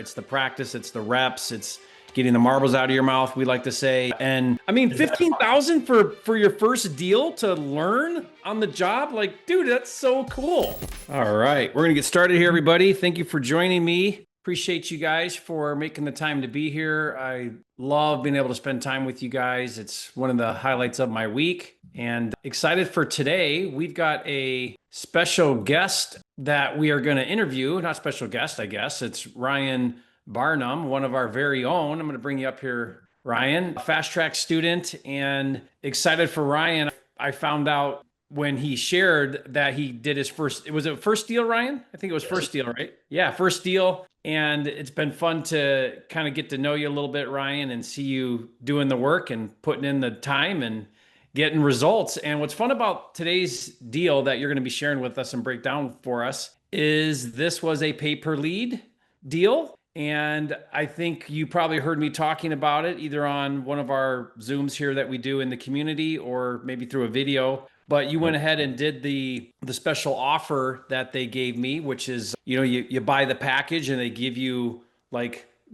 It's the practice, it's the reps, it's getting the marbles out of your mouth, we like to say. And I mean, 15,000 for your first deal to learn on the job, like, dude, that's so cool. All right, we're gonna get started here, everybody. Thank you for joining me. Appreciate you guys for making the time to be here. I love being able to spend time with you guys. It's one of the highlights of my week, and excited for today. We've got a special guest that we are going to interview. Not special guest, I guess. It's Ryan Barnum, one of our very own. I'm going to bring you up here, Ryan, a fast track student, and excited for Ryan. I found out when he shared that he did his first, was it first deal, Ryan? I think it was first deal, right? Yeah, first deal. And it's been fun to kind of get to know you a little bit, Ryan, and see you doing the work and putting in the time and getting results. And what's fun about today's deal that you're going to be sharing with us and break down for us is this was a pay per lead deal. And I think you probably heard me talking about it either on one of our Zooms here that we do in the community or maybe through a video. But you went ahead and did the special offer that they gave me, which is, you buy the package and they give you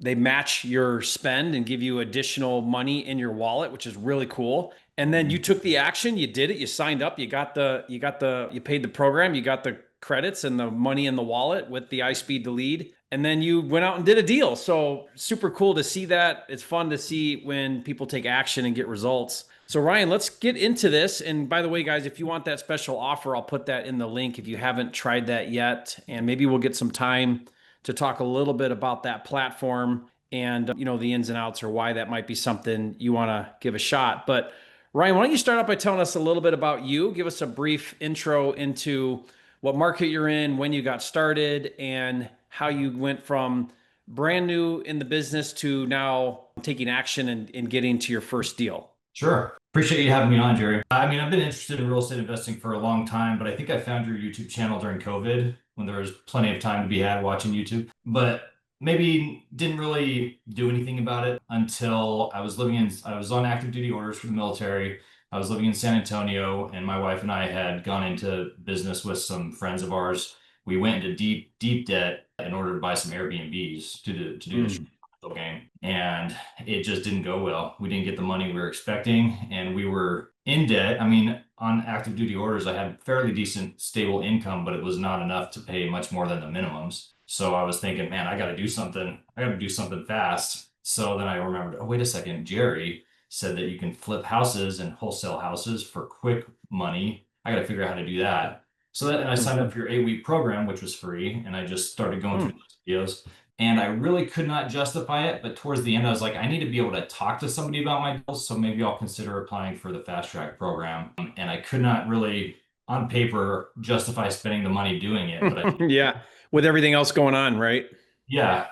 they match your spend and give you additional money in your wallet, which is really cool. And then you took the action, you did it, you signed up, you paid the program, you got the credits and the money in the wallet with the Ispeedtolead. And then you went out and did a deal. So super cool to see that. It's fun to see when people take action and get results. So Ryan, let's get into this. And by the way, guys, if you want that special offer, I'll put that in the link if you haven't tried that yet. And maybe we'll get some time to talk a little bit about that platform and, the ins and outs or why that might be something you want to give a shot. But Ryan, why don't you start out by telling us a little bit about you? Give us a brief intro into what market you're in, when you got started, and how you went from brand new in the business to now taking action and getting to your first deal. Sure. Appreciate you having me on, Jerry. I've been interested in real estate investing for a long time, but I think I found your YouTube channel during COVID when there was plenty of time to be had watching YouTube, but maybe didn't really do anything about it until I was on active duty orders for the military. I was living in San Antonio, and my wife and I had gone into business with some friends of ours. We went into deep debt in order to buy some Airbnbs to do this game, and it just didn't go well. We didn't get the money we were expecting, and we were in debt. On active duty orders, I had fairly decent stable income, but it was not enough to pay much more than the minimums. So I was thinking, man, I got to do something. I got to do something fast. So then I remembered, oh, wait a second, Jerry said that you can flip houses and wholesale houses for quick money. I got to figure out how to do that. So then I signed up for your 8-week program, which was free, and I just started going through those videos. And I really could not justify it, but towards the end, I was like, I need to be able to talk to somebody about my deals, so maybe I'll consider applying for the fast track program. And I could not really, on paper, justify spending the money doing it. But yeah, with everything else going on, right? Yeah.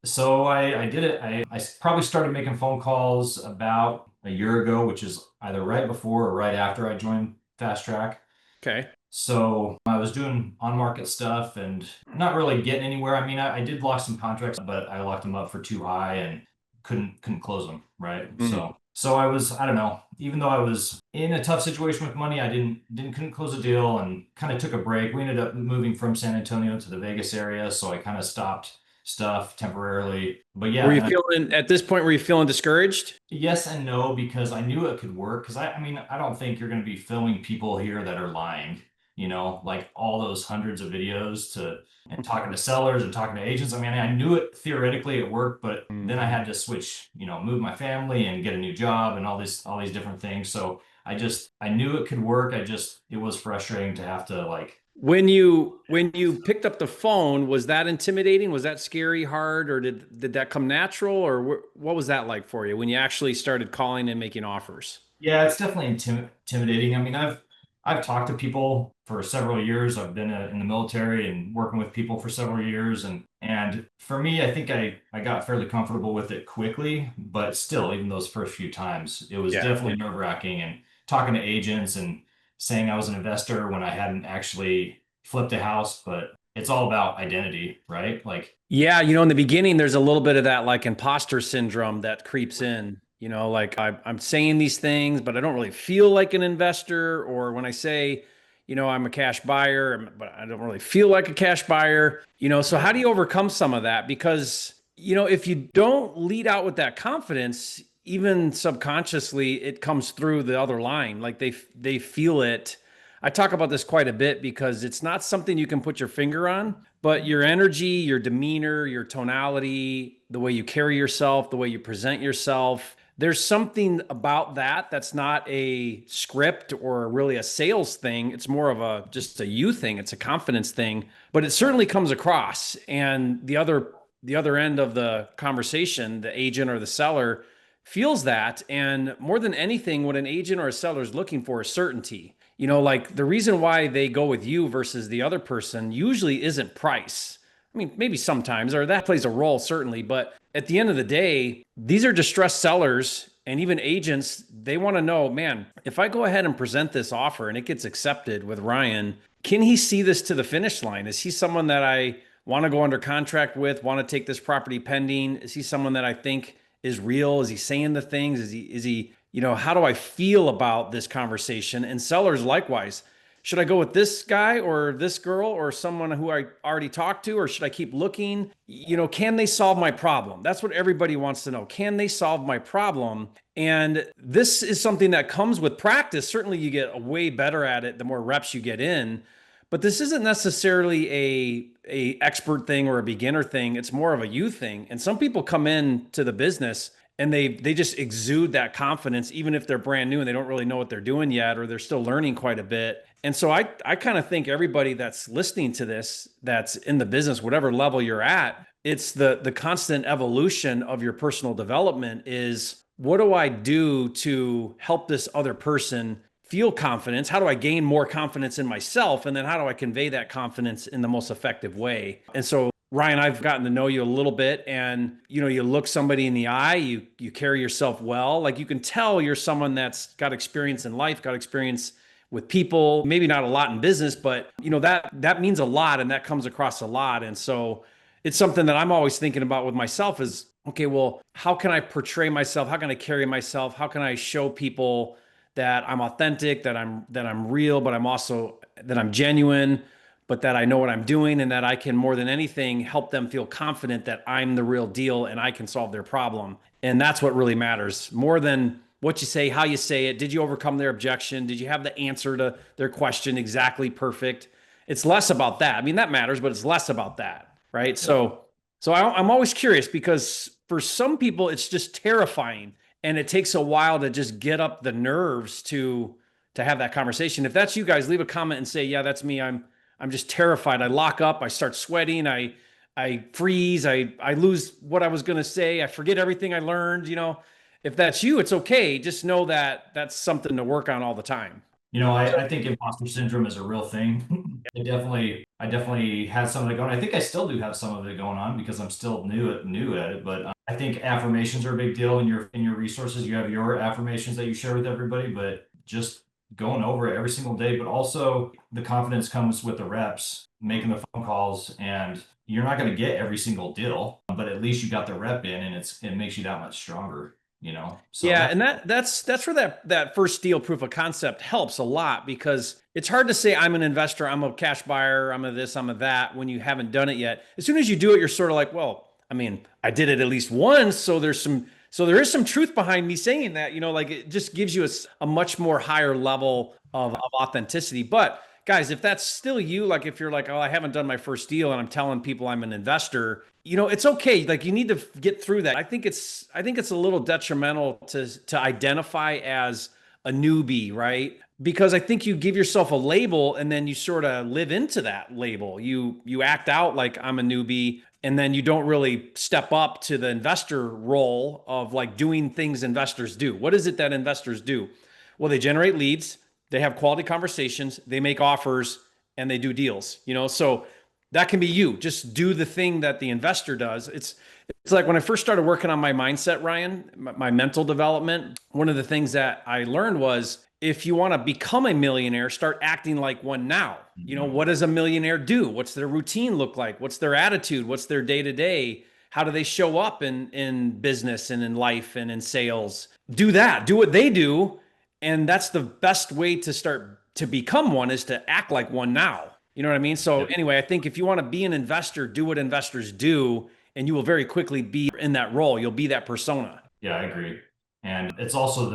So I did it. I probably started making phone calls about a year ago, which is either right before or right after I joined Fast Track. Okay. So I was doing on-market stuff and not really getting anywhere. I did lock some contracts, but I locked them up for too high and couldn't close them, right? So I was, I don't know, even though I was in a tough situation with money, I couldn't close a deal and kind of took a break. We ended up moving from San Antonio to the Vegas area, so I kind of stopped stuff temporarily. But yeah. At this point, were you feeling discouraged? Yes and no, because I knew it could work. Because I don't think you're going to be filming people here that are lying. Like all those hundreds of videos and talking to sellers and talking to agents. I knew it theoretically it worked, but then I had to switch, move my family and get a new job and all these different things. So I knew it could work. It was frustrating to have to When you picked up the phone, was that intimidating? Was that scary, hard, or did that come natural, or what was that like for you when you actually started calling and making offers? Yeah, it's definitely intimidating. I've talked to people for several years. I've been in the military and working with people for several years. And for me, I think I got fairly comfortable with it quickly, but still, even those first few times, it was definitely nerve-wracking, and talking to agents and saying I was an investor when I hadn't actually flipped a house. But it's all about identity, right? Yeah, in the beginning, there's a little bit of that imposter syndrome that creeps in. I'm saying these things, but I don't really feel like an investor. Or when I say, I'm a cash buyer, but I don't really feel like a cash buyer. So how do you overcome some of that? Because, if you don't lead out with that confidence, even subconsciously, it comes through the other line. Like they feel it. I talk about this quite a bit because it's not something you can put your finger on, but your energy, your demeanor, your tonality, the way you carry yourself, the way you present yourself, there's something about that that's not a script or really a sales thing. It's more of just a you thing. It's a confidence thing, but it certainly comes across. And the other end of the conversation, the agent or the seller feels that. And more than anything, what an agent or a seller is looking for is certainty. Like the reason why they go with you versus the other person usually isn't price. I mean, maybe sometimes, or that plays a role, certainly. But at the end of the day, these are distressed sellers and even agents. They want to know, man, if I go ahead and present this offer and it gets accepted with Ryan, can he see this to the finish line? Is he someone that I want to go under contract with, want to take this property pending? Is he someone that I think is real? Is he saying the things? Is he, how do I feel about this conversation? And sellers likewise. Should I go with this guy or this girl or someone who I already talked to, or should I keep looking? Can they solve my problem? That's what everybody wants to know. Can they solve my problem? And this is something that comes with practice. Certainly you get way better at it the more reps you get in, but this isn't necessarily a expert thing or a beginner thing. It's more of a you thing. And some people come in to the business and they just exude that confidence, even if they're brand new and they don't really know what they're doing yet, or they're still learning quite a bit. And so I kind of think everybody that's listening to this, that's in the business, whatever level you're at, it's the constant evolution of your personal development is, what do I do to help this other person feel confidence? How do I gain more confidence in myself? And then how do I convey that confidence in the most effective way? And so Ryan, I've gotten to know you a little bit, and you look somebody in the eye, you carry yourself well. Like you can tell you're someone that's got experience in life, got experience with people, maybe not a lot in business, but that means a lot, and that comes across a lot. And so it's something that I'm always thinking about with myself is, okay, well, how can I portray myself? How can I carry myself? How can I show people that I'm authentic, that I'm real, but that I'm genuine, but that I know what I'm doing, and that I can, more than anything, help them feel confident that I'm the real deal and I can solve their problem. And that's what really matters, more than what you say, how you say it. Did you overcome their objection? Did you have the answer to their question exactly perfect? It's less about that. I mean, that matters, but it's less about that, right? So I'm always curious, because for some people it's just terrifying, and it takes a while to just get up the nerves to have that conversation. If that's you guys, leave a comment and say, yeah, that's me. I'm just terrified. I lock up, I start sweating, I freeze, I lose what I was going to say. I forget everything I learned. If that's you, it's okay. Just know that that's something to work on all the time. I think imposter syndrome is a real thing. I definitely had some of it going. I think I still do have some of it going on because I'm still new at it. But I think affirmations are a big deal in your resources. You have your affirmations that you share with everybody, but just going over it every single day. But also the confidence comes with the reps, making the phone calls, and you're not going to get every single deal, but at least you got the rep in, and it makes you that much stronger. So yeah, and that's where that first deal proof of concept helps a lot, because it's hard to say I'm an investor, I'm a cash buyer, I'm a this, I'm a that, when you haven't done it yet. As soon as you do it, you're sort of like, well, I mean, I did it at least once, so there is some truth behind me saying that. Like it just gives you a much more higher level of authenticity. But guys, if that's still you, like if you're like, oh, I haven't done my first deal and I'm telling people I'm an investor, it's okay. Like you need to get through that. I think it's a little detrimental to identify as a newbie, right? Because I think you give yourself a label and then you sort of live into that label. You act out like I'm a newbie, and then you don't really step up to the investor role of like doing things investors do. What is it that investors do? Well, they generate leads, they have quality conversations, they make offers, and they do deals. So that can be you. Just do the thing that the investor does. It's like when I first started working on my mindset, Ryan, my mental development, one of the things that I learned was, if you want to become a millionaire, start acting like one now. What does a millionaire do? What's their routine look like? What's their attitude? What's their day-to-day? How do they show up in business and in life and in sales? Do that. Do what they do. And that's the best way to start to become one is to act like one now. You know what I mean? So Yep. anyway, I think if you want to be an investor, do what investors do, and you will very quickly be in that role. You'll be that persona. Yeah, I agree. And it's also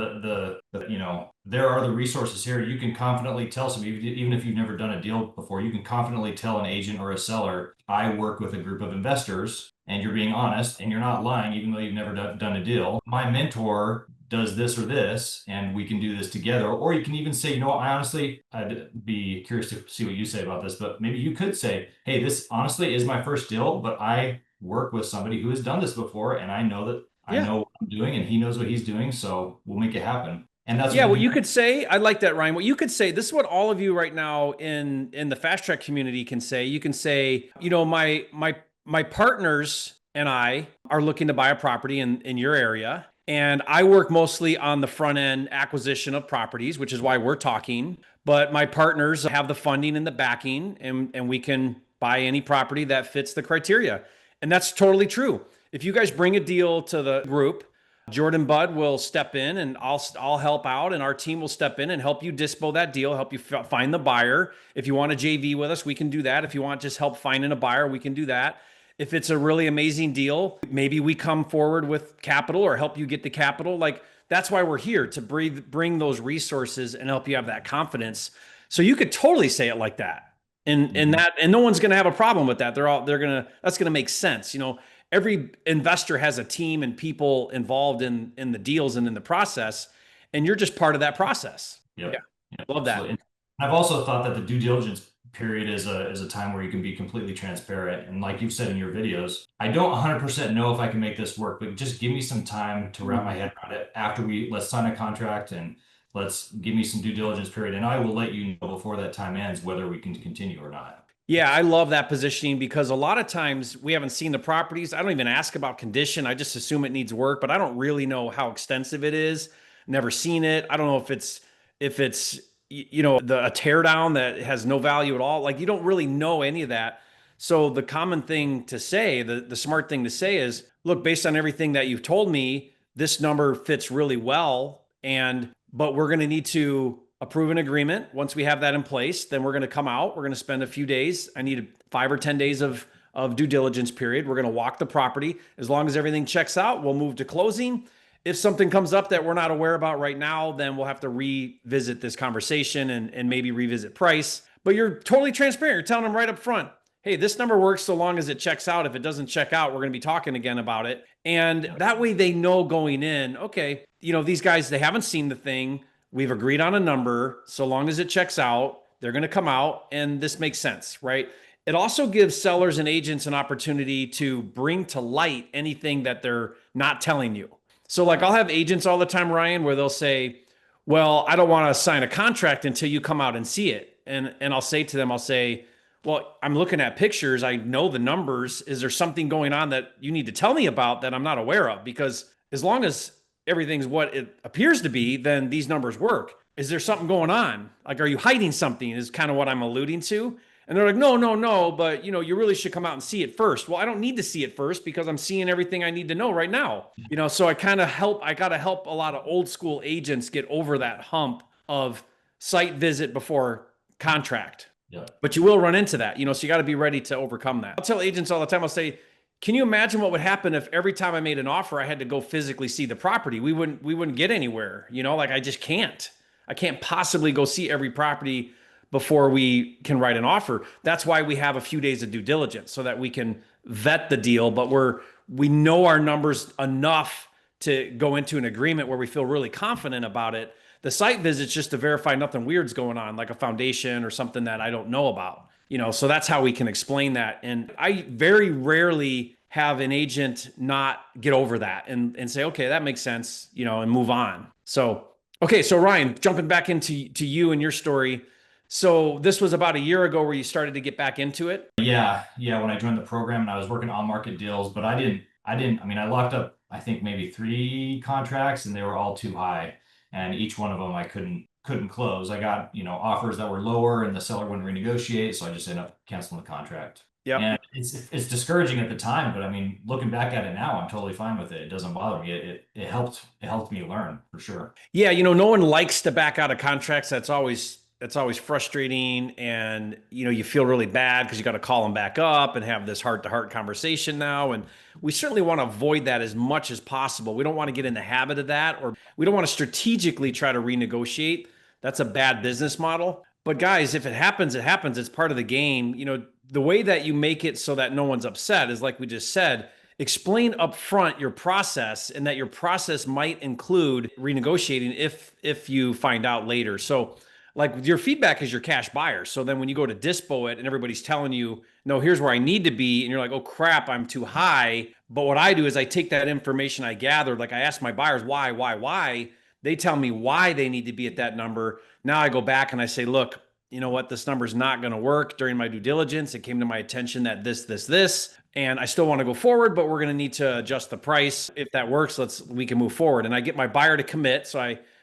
there are the resources here. You can confidently tell somebody, even if you've never done a deal before, you can confidently tell an agent or a seller, I work with a group of investors, and you're being honest and you're not lying, even though you've never done a deal. My mentor does this or this, and we can do this together. Or you can even say, I honestly, I'd be curious to see what you say about this, but maybe you could say, hey, this honestly is my first deal, but I work with somebody who has done this before, and I know that I know what I'm doing and he knows what he's doing, so we'll make it happen. And that's what you could say. I like that, Ryan. What you could say, this is what all of you right now in the fast track community can say. You can say, my partners and I are looking to buy a property in your area. And I work mostly on the front end acquisition of properties, which is why we're talking. But my partners have the funding and the backing, and we can buy any property that fits the criteria. And that's totally true. If you guys bring a deal to the group, Jordan Budd will step in and I'll help out, and our team will step in and help you dispo that deal, help you find the buyer. If you want a JV with us, we can do that. If you want just help finding a buyer, we can do that. If it's a really amazing deal, maybe we come forward with capital or help you get the capital. Like, that's why we're here, to bring those resources and help you have that confidence. So you could totally say it like that. And no one's going to have a problem with that. That's going to make sense. Every investor has a team and people involved in the deals and in the process, and you're just part of that process. Yep. Yeah. Love that. And I've also thought that the due diligence period is a time where you can be completely transparent. And like you've said in your videos, I don't 100% know if I can make this work, but just give me some time to wrap my head around it after let's sign a contract and let's give me some due diligence period. And I will let you know before that time ends whether we can continue or not. Yeah, I love that positioning, because a lot of times we haven't seen the properties. I don't even ask about condition. I just assume it needs work, but I don't really know how extensive it is. Never seen it. I don't know if it's a tear down that has no value at all. Like, you don't really know any of that. So the common thing to say, the smart thing to say is, look, based on everything that you've told me, this number fits really well, but we're going to need to approve an agreement. Once we have that in place, then we're going to come out. We're going to spend a few days. I need 5 or 10 days of due diligence period. We're going to walk the property. As long as everything checks out, we'll move to closing. If something comes up that we're not aware about right now, then we'll have to revisit this conversation and maybe revisit price. But you're totally transparent. You're telling them right up front, hey, this number works so long as it checks out. If it doesn't check out, we're going to be talking again about it. And that way they know going in, okay, these guys, they haven't seen the thing. We've agreed on a number. So long as it checks out, they're going to come out, and this makes sense, right? It also gives sellers and agents an opportunity to bring to light anything that they're not telling you. So like, I'll have agents all the time, Ryan, where they'll say, well, I don't want to sign a contract until you come out and see it. And I'll say to them, well, I'm looking at pictures. I know the numbers. Is there something going on that you need to tell me about that I'm not aware of? Because as long as everything's what it appears to be, then these numbers work. Is there something going on? Like, are you hiding something is kind of what I'm alluding to. And they're like, no, but you really should come out and see it first. Well, I don't need to see it first because I'm seeing everything I need to know right now. So I got to help a lot of old school agents get over that hump of site visit before contract. Yeah. But you will run into that, so you got to be ready to overcome that. I'll tell agents all the time, I'll say, can you imagine what would happen if every time I made an offer, I had to go physically see the property? We wouldn't get anywhere. Like, I just can't. I can't possibly go see every property before we can write an offer. That's why we have a few days of due diligence, so that we can vet the deal, but we know our numbers enough to go into an agreement where we feel really confident about it. The site visit's just to verify nothing weird's going on, like a foundation or something that I don't know about. So that's how we can explain that. And I very rarely have an agent not get over that and say, okay, that makes sense, and move on. So, okay. So Ryan, jumping back into you and your story. So this was about a year ago where you started to get back into it. Yeah. When I joined the program, and I was working on market deals, but I locked up, I think maybe 3 contracts, and they were all too high. And each one of them I couldn't close. I got, offers that were lower, and the seller wouldn't renegotiate. So I just ended up canceling the contract. Yeah. And it's discouraging at the time, but looking back at it now, I'm totally fine with it. It doesn't bother me. It helped me learn, for sure. Yeah. No one likes to back out of contracts. That's always it's always frustrating, and you feel really bad because you got to call them back up and have this heart-to-heart conversation now. And we certainly want to avoid that as much as possible. We don't want to get in the habit of that, or we don't want to strategically try to renegotiate. That's a bad business model. But guys, if it happens, it happens. It's part of the game. The way that you make it so that no one's upset is like we just said, explain upfront your process, and that your process might include renegotiating if you find out later. So like your feedback is your cash buyer. So then when you go to dispo it and everybody's telling you, no, here's where I need to be, and you're like, oh crap, I'm too high. But what I do is I take that information I gathered, like I ask my buyers why. They tell me why they need to be at that number. Now I go back and I say, look, you know what, this number's not going to work. During my due diligence, it came to my attention that this, and I still want to go forward, but we're going to need to adjust the price. If that works, we can move forward. And I get my buyer to commit. So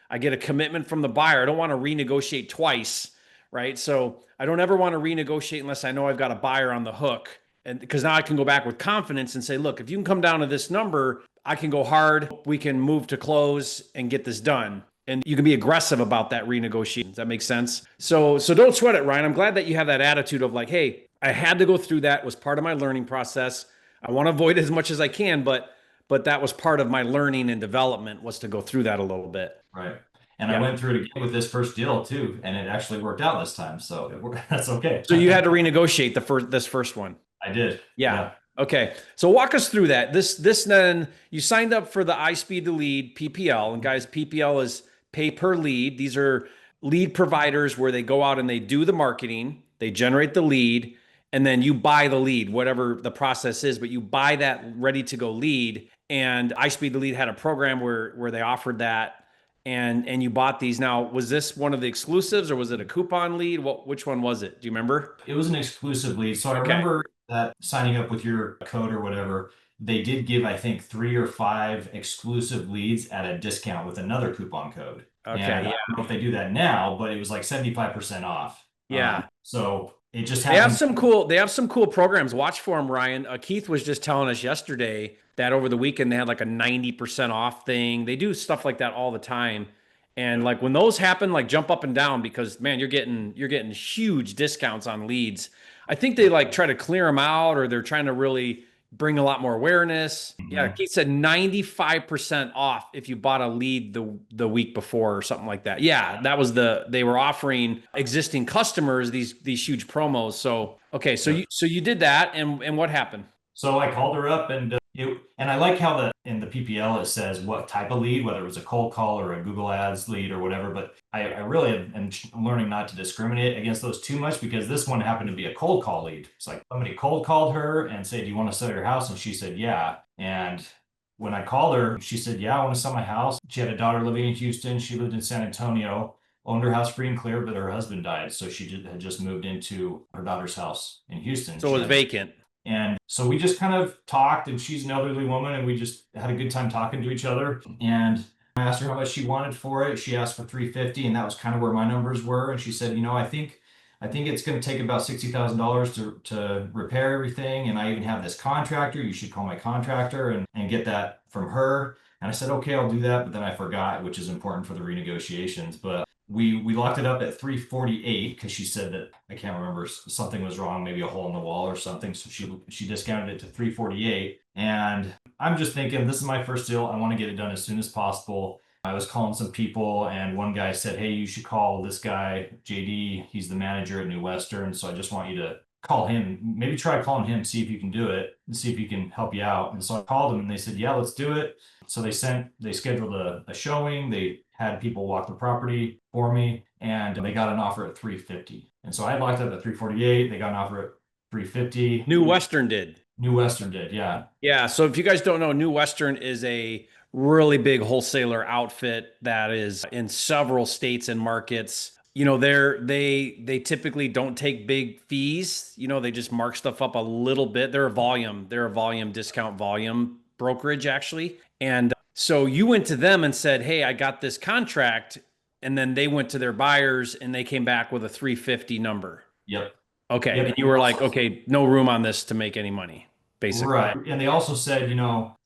I get a commitment from the buyer. I don't want to renegotiate twice, right? So I don't ever want to renegotiate unless I know I've got a buyer on the hook. And because now I can go back with confidence and say, look, if you can come down to this number, I can go hard. We can move to close and get this done. And you can be aggressive about that renegotiation. Does that make sense? So don't sweat it, Ryan. I'm glad that you have that attitude of like, hey, I had to go through that. It was part of my learning process. I want to avoid it as much as I can, but that was part of my learning and development, was to go through that a little bit. Right. And I went through it again with this first deal too, and it actually worked out this time. So that's okay. So you had to renegotiate this first one. I did. Yeah. Okay. So walk us through that. This then you signed up for the Ispeedtolead PPL, and guys, PPL is pay per lead. These are lead providers where they go out and they do the marketing, they generate the lead, and then you buy the lead, whatever the process is, but you buy that ready to go lead. And Ispeedtolead had a program where they offered that, and you bought these. Now, was this one of the exclusives, or was it a coupon lead? Which one was it? Do you remember? It was an exclusive lead. So I remember that signing up with your code or whatever, they did give, I think, 3 or 5 exclusive leads at a discount with another coupon code. Okay. And I don't know if they do that now, but it was like 75% off. Yeah. So it just happened. They have some cool programs. Watch for them, Ryan. Keith was just telling us yesterday that over the weekend they had like a 90% off thing. They do stuff like that all the time. And like when those happen, like jump up and down, because man, you're getting huge discounts on leads. I think they like try to clear them out, or they're trying to really bring a lot more awareness. Mm-hmm. Yeah, Keith said 95% off if you bought a lead the week before or something like that. Yeah, that was they were offering existing customers these huge promos. So okay, so you did that, and what happened? So I called her up, and I like how in the PPL it says what type of lead, whether it was a cold call or a Google Ads lead or whatever. But I really am learning not to discriminate against those too much, because this one happened to be a cold call lead. It's like somebody cold called her and said, "Do you want to sell your house?" And she said, "Yeah." And when I called her, she said, "Yeah, I want to sell my house." She had a daughter living in Houston. She lived in San Antonio, owned her house free and clear, but her husband died. So she had just moved into her daughter's house in Houston. So it was vacant. And so we just kind of talked, and she's an elderly woman, and we just had a good time talking to each other. And I asked her how much she wanted for it. She asked for $350, and that was kind of where my numbers were. And she said, I think it's going to take about $60,000 to repair everything. And I even have this contractor. You should call my contractor and get that from her. And I said, okay, I'll do that. But then I forgot, which is important for the renegotiations. But we locked it up at $348 because she said that, I can't remember, something was wrong, maybe a hole in the wall or something. So she discounted it to $348. And I'm just thinking, this is my first deal. I want to get it done as soon as possible. I was calling some people, and one guy said, "Hey, you should call this guy, JD. He's the manager at New Western. So I just want you to call him. Maybe try calling him, see if you can do it, and see if he can help you out." And so I called him, and they said, "Yeah, let's do it." So they scheduled a showing. They had people walk the property for me, and they got an offer at $350. And so I locked up at $348. They got an offer at $350. New Western did. New Western did, yeah. Yeah. So if you guys don't know, New Western is a really big wholesaler outfit that is in several states and markets. They typically don't take big fees. They just mark stuff up a little bit. They're a volume discount volume brokerage, actually. And so you went to them and said, "Hey, I got this contract." And then they went to their buyers and they came back with a $350 number. Yep. Okay. Yep. And you were like, okay, no room on this to make any money, basically. Right. And they also said,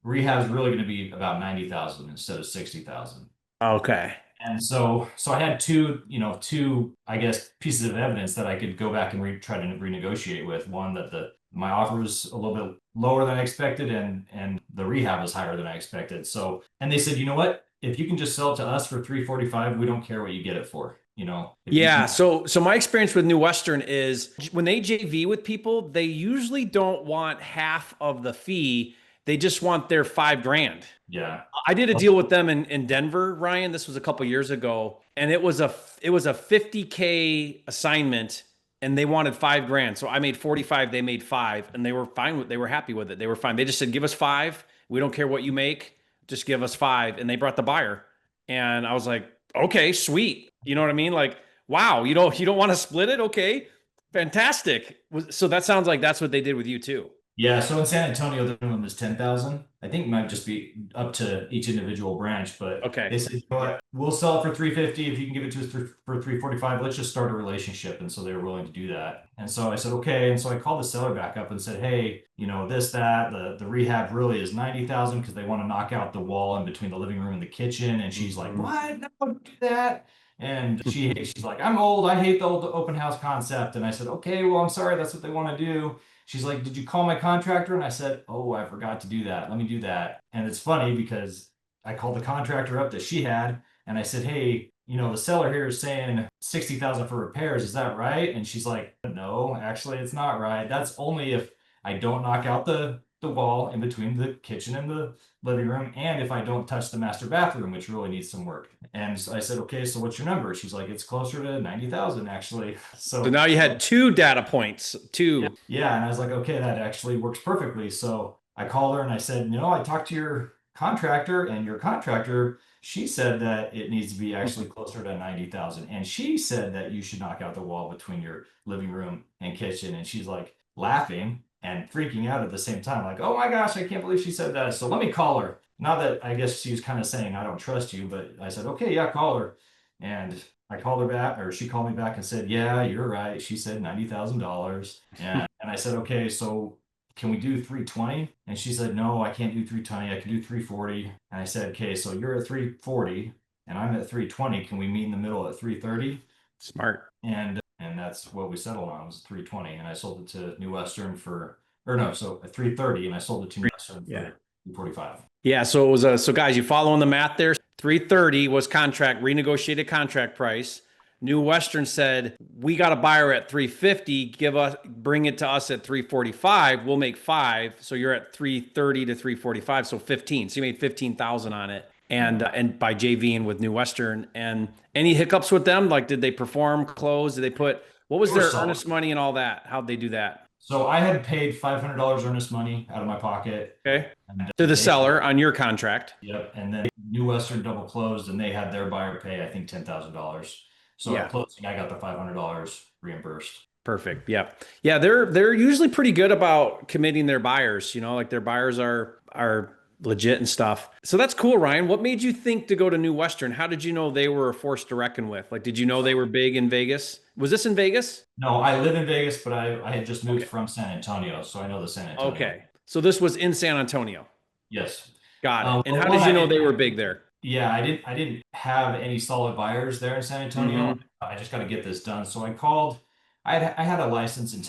rehab's really going to be about $90,000 instead of $60,000. Okay. And so I had two, I guess, pieces of evidence that I could go back and try to renegotiate with. One, that my offer was a little bit lower than I expected, and the rehab was higher than I expected. So, and they said, you know what? If you can just sell it to us for 345, we don't care what you get it for. If you Yeah. can. So my experience with New Western is when they JV with people, they usually don't want half of the fee. They just want their 5 grand. Yeah. I did a deal with them in Denver, Ryan. This was a couple years ago, and it was a 50K assignment, and they wanted 5 grand. So I made 45, they made five, and they were happy with it. They were fine. They just said, "Give us five. We don't care what you make. Just give us five." And they brought the buyer, and I was like, "Okay, sweet." You know what I mean? Like, wow, you don't want to split it? Okay, fantastic. So that sounds like that's what they did with you too. Yeah, so in San Antonio, the minimum is 10,000. I think it might just be up to each individual branch, but Okay. they said, you know what, we'll sell it for 350 if you can give it to us for 345. Let's just start a relationship. And so they were willing to do that. And so I said, okay. And so I called the seller back up and said, hey, this, that, the rehab really is 90,000 because they want to knock out the wall in between the living room and the kitchen. And she's like, what? No, don't do that. And she's like, I'm old. I hate the old open house concept. And I said, okay, well, I'm sorry. That's what they want to do. She's like, did you call my contractor? And I said, oh, I forgot to do that. Let me do that. And it's funny because I called the contractor up that she had and I said, hey, the seller here is saying 60,000 for repairs. Is that right? And she's like, no, actually, it's not right. That's only if I don't knock out the wall in between the kitchen and the living room, and if I don't touch the master bathroom, which really needs some work. And I said, okay, so what's your number? She's like, it's closer to 90,000 actually. So now you had 2 data points, two. Yeah, and I was like, okay, that actually works perfectly. So I called her and I said, I talked to your contractor, and your contractor, she said that it needs to be actually closer to 90,000. And she said that you should knock out the wall between your living room and kitchen. And she's like laughing and freaking out at the same time, like, oh my gosh, I can't believe she said that. So let me call her. Not that I guess she was kind of saying, I don't trust you, but I said, okay, yeah, call her. And I called her back, or she called me back and said, yeah, you're right. She said $90,000. And I said, okay, so can we do 320? And she said, no, I can't do 320. I can do 340. And I said, okay, so you're at 340 and I'm at 320. Can we meet in the middle at 330? Smart. And that's what we settled on, was 320. And I sold it to New Western at 330, and I sold it to New Western for 345. Yeah. So it was so guys, you following the math there? 330 was renegotiated contract price. New Western said, we got a buyer at 350, bring it to us at 345. We'll make five. So you're at 330 to 345. So 15. So you made 15,000 on it. And by JVing with New Western. And any hiccups with them? Like, did they perform, close? What was their earnest money and all that? How'd they do that? So I had paid $500 earnest money out of my pocket. Okay. To the seller on your contract. Yep. And then New Western double closed, and they had their buyer pay, I think, $10,000. So at closing, I got the $500 reimbursed. Perfect. Yeah. Yeah. They're usually pretty good about committing their buyers, like their buyers are legit and stuff. So that's cool, Ryan. What made you think to go to New Western? How did you know they were a force to reckon with? Like, did you know they were big in Vegas? Was this in Vegas? No, I live in Vegas, but I had just moved from San Antonio, so I know the San Antonio. Okay. So this was in San Antonio. Yes. Got it. And how did you know they were big there? Yeah, I didn't have any solid buyers there in San Antonio. I just got to get this done. So I called. I had a license in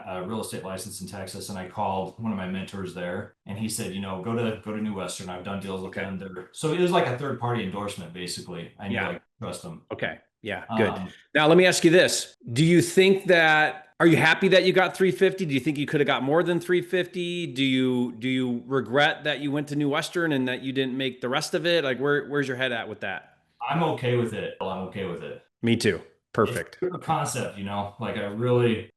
a real estate license in Texas, and I called one of my mentors there, and he said, go to New Western. I've done deals with them there. So it was like a third party endorsement, basically. I knew I could trust them. Okay. Yeah. Good. Now let me ask you this: are you happy that you got 350? Do you think you could have got more than 350? Do you regret that you went to New Western and that you didn't make the rest of it? Like, where's your head at with that? I'm okay with it. Me too. Perfect. It's a concept, like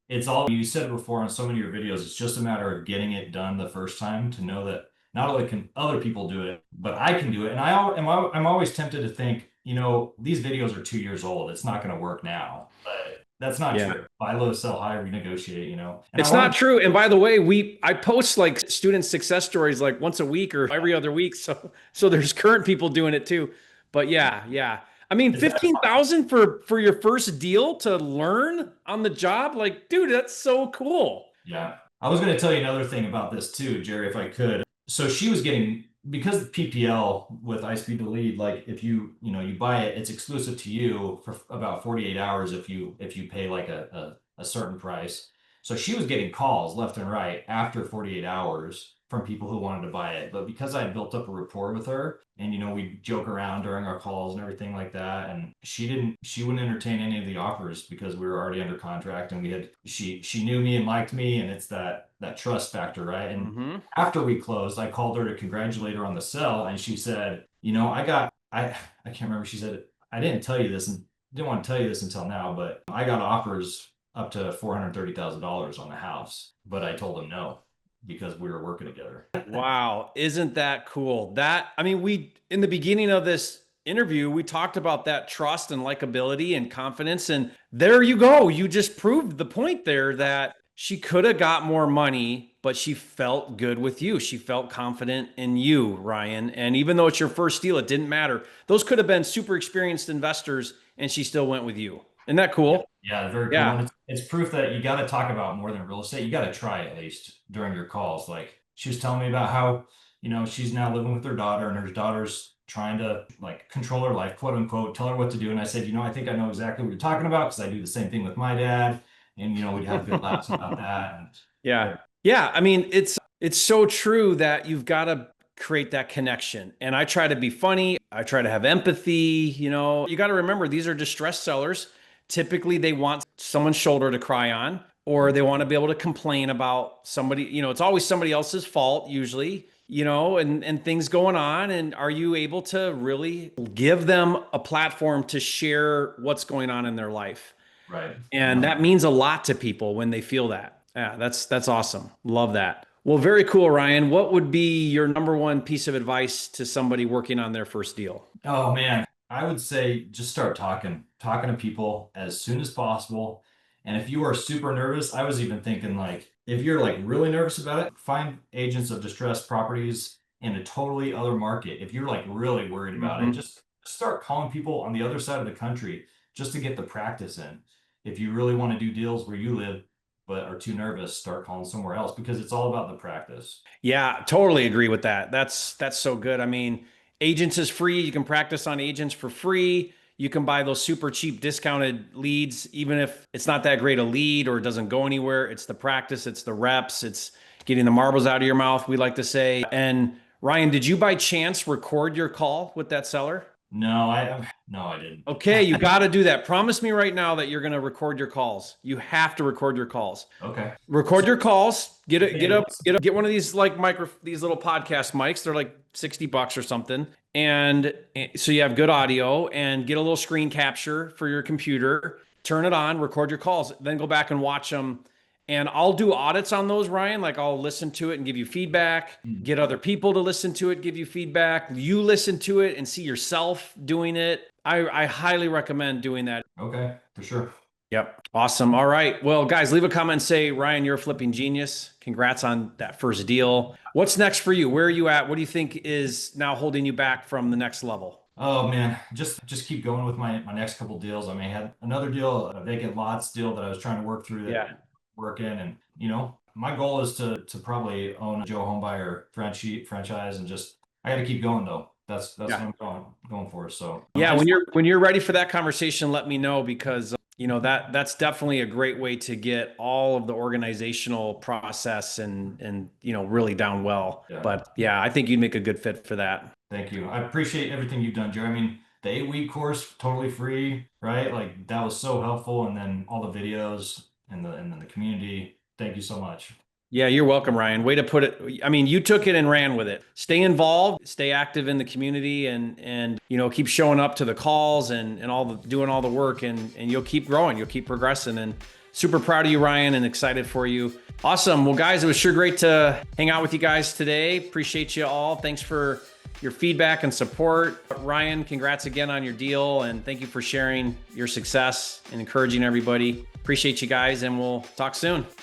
it's all, you said it before on so many of your videos, it's just a matter of getting it done the first time, to know that not only can other people do it, but I can do it. And I'm always tempted to think, these videos are 2 years old. It's not going to work now, but that's not true. Buy low, sell high, renegotiate, And it's not true. And by the way, I post like student success stories like once a week or every other week. So there's current people doing it too. But yeah. I mean, 15,000 for your first deal to learn on the job. Like, dude, that's so cool. Yeah. I was going to tell you another thing about this too, Jerry, if I could. So she was getting because the PPL with Ispeedtolead, like if you buy it, it's exclusive to you for about 48 hours if you pay like a certain price. So she was getting calls left and right after 48 hours from people who wanted to buy it. But because I had built up a rapport with her and we joke around during our calls and everything like that, and she wouldn't entertain any of the offers because we were already under contract and she knew me and liked me, and it's that trust factor, right? And after we closed, I called her to congratulate her on the sale, and she said, I can't remember. She said, I didn't tell you this and didn't want to tell you this until now, but I got offers up to $430,000 on the house, but I told them no because we were working together. Wow. Isn't that cool? In the beginning of this interview, we talked about that trust and likability and confidence. And there you go. You just proved the point there that she could have got more money, but she felt good with you. She felt confident in you, Ryan. And even though it's your first deal, it didn't matter. Those could have been super experienced investors, and she still went with you. Isn't that cool? Yeah, very cool. Yeah. And it's proof that you got to talk about more than real estate. You got to try at least during your calls. Like she was telling me about how, she's now living with her daughter, and her daughter's trying to like control her life, quote unquote, tell her what to do. And I said, I think I know exactly what you're talking about because I do the same thing with my dad. And, we'd have good laughs about that. And, Yeah. Yeah. I mean, it's so true that you've got to create that connection. And I try to be funny. I try to have empathy. You got to remember, these are distressed sellers. Typically they want someone's shoulder to cry on, or they want to be able to complain about somebody, it's always somebody else's fault usually, and things going on. And are you able to really give them a platform to share what's going on in their life? right. And that means a lot to people when they feel that. Yeah, that's awesome. Love that. Well, very cool, Ryan. What would be your number one piece of advice to somebody working on their first deal? Oh man, I would say just start talking to people as soon as possible. And if you are super nervous, I was even thinking like, if you're like really nervous about it, find agents of distressed properties in a totally other market. If you're like really worried about it, just start calling people on the other side of the country just to get the practice in. If you really want to do deals where you live, but are too nervous, start calling somewhere else because it's all about the practice. Yeah, totally agree with that. That's so good. I mean, agents is free. You can practice on agents for free. You can buy those super cheap discounted leads, even if it's not that great a lead or it doesn't go anywhere. It's the practice, it's the reps, it's getting the marbles out of your mouth, we like to say. And Ryan, did you by chance record your call with that seller? No, I didn't. Okay, you got to do that. Promise me right now that you're going to record your calls. You have to record your calls. Okay. Record your calls. Get one of these like these little podcast mics. They're like $60 or something. And so you have good audio, and get a little screen capture for your computer. Turn it on, record your calls, then go back and watch them. And I'll do audits on those, Ryan. Like I'll listen to it and give you feedback, get other people to listen to it, give you feedback. You listen to it and see yourself doing it. I highly recommend doing that. Okay, for sure. Yep. Awesome. All right. Well, guys, leave a comment and say, Ryan, you're a flipping genius. Congrats on that first deal. What's next for you? Where are you at? What do you think is now holding you back from the next level? Oh man, just keep going with my next couple deals. I had another deal, a vacant lots deal that I was trying to work through that work in. And my goal is to probably own a Joe Homebuyer franchise, and just I got to keep going though. That's what I'm going for. So yeah, when you're ready for that conversation, let me know, because that's definitely a great way to get all of the organizational process and really down well. Yeah. But yeah, I think you'd make a good fit for that. Thank you. I appreciate everything you've done, Jerry. The 8-week course, totally free, right? Like that was so helpful. And then all the videos and then the community. Thank you so much. Yeah, you're welcome, Ryan. Way to put it. I mean, you took it and ran with it. Stay involved, stay active in the community, and keep showing up to the calls and doing all the work, and you'll keep growing, you'll keep progressing. And super proud of you, Ryan, and excited for you. Awesome. Well, guys, it was sure great to hang out with you guys today. Appreciate you all. Thanks for your feedback and support. Ryan, congrats again on your deal, and thank you for sharing your success and encouraging everybody. Appreciate you guys, and we'll talk soon.